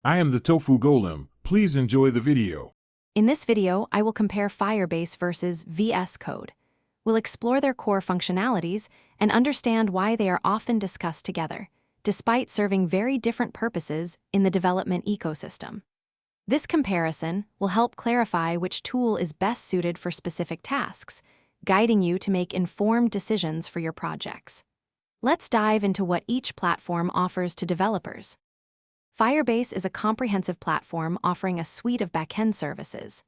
I am the Tofu Golem. Please enjoy the video. In this video, I will compare Firebase versus VS Code. We'll explore their core functionalities and understand why they are often discussed together, despite serving very different purposes in the development ecosystem. This comparison will help clarify which tool is best suited for specific tasks, guiding you to make informed decisions for your projects. Let's dive into what each platform offers to developers. Firebase is a comprehensive platform offering a suite of backend services.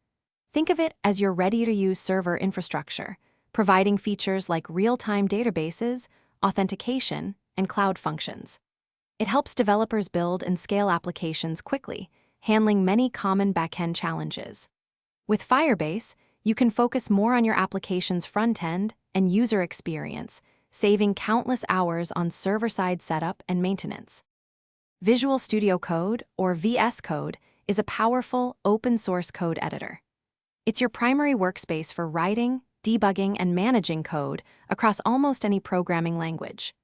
Think of it as your ready-to-use server infrastructure, providing features like real-time databases, authentication, and cloud functions. It helps developers build and scale applications quickly, handling many common backend challenges. With Firebase, you can focus more on your application's front-end and user experience, saving countless hours on server-side setup and maintenance. Visual Studio Code, or VS Code, is a powerful, open-source code editor. It's your primary workspace for writing, debugging, and managing code across almost any programming language.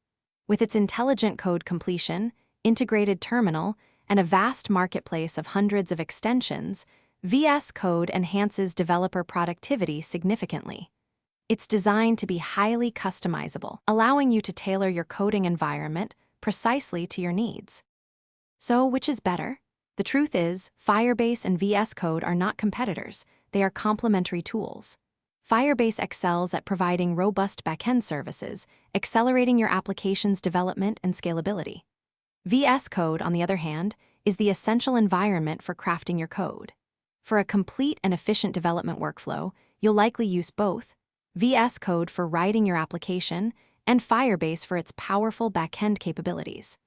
With its intelligent code completion, integrated terminal, and a vast marketplace of hundreds of extensions, VS Code enhances developer productivity significantly. It's designed to be highly customizable, allowing you to tailor your coding environment precisely to your needs. So, which is better? The truth is, Firebase and VS Code are not competitors, they are complementary tools. Firebase excels at providing robust backend services, accelerating your application's development and scalability. VS Code, on the other hand, is the essential environment for crafting your code. For a complete and efficient development workflow, you'll likely use both: VS Code for writing your application and Firebase for its powerful backend capabilities.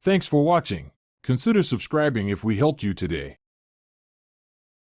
Thanks for watching. Consider subscribing if we helped you today.